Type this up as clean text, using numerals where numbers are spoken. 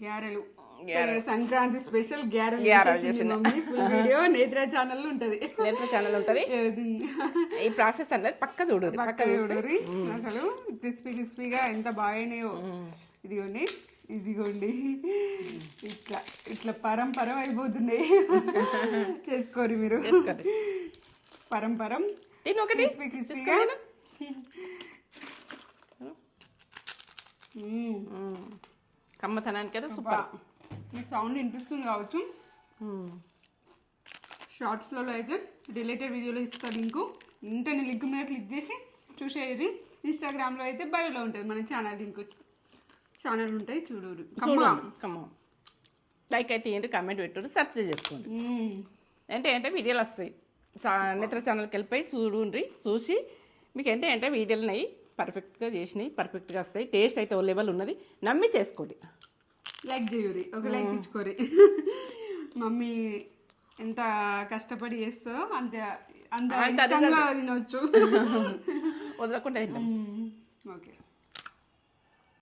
గ్యారెలు Sankranti special గ్యారెలు mummy. Full video Netra channel ఉంటది. ఈ ప్రాసెస్ అనేది పక్క చూడరు అసలు క్రిస్పీగా ఎంత బాగానేయో. ఇదిగోండి ఇట్లా పరం అయిపోతున్నాయి. చేసుకోరు మీరు పరం క్రిస్పీగా. కమ్మతనానికి అయితే సూపర్. మీకు సౌండ్ వినిపిస్తుంది కావచ్చు. షార్ట్స్లలో అయితే రిలేటెడ్ వీడియోలో ఇస్తారు లింకు. ఇంటర్ని లింక్ మీద క్లిక్ చేసి చూసేది. ఇన్స్టాగ్రామ్లో అయితే బయోలో ఉంటుంది మన ఛానల్ లింక్. ఛానల్ ఉంటాయి చూడరు. ఖమ్మం లైక్ అయితే ఏంటి, కామెంట్ పెట్టు, సబ్స్క్రైబ్ చేసుకోండి. అంటే వీడియోలు వస్తాయి. నేత్ర ఛానల్కి వెళ్ళిపోయి చూసి మీకు ఏంటంటే వీడియోలు ఉన్నాయి పర్ఫెక్ట్గా చేసినాయి, పర్ఫెక్ట్గా వస్తాయి. టేస్ట్ అయితే ఓ లెవెల్ ఉన్నది. నమ్మి చేసుకోండి. లైక్ చేయరు, ఒక లైక్ ఇచ్చుకోరు. మమ్మీ ఎంత కష్టపడి చేస్తో అంత తినవచ్చు. వదలకుండా ఓకే.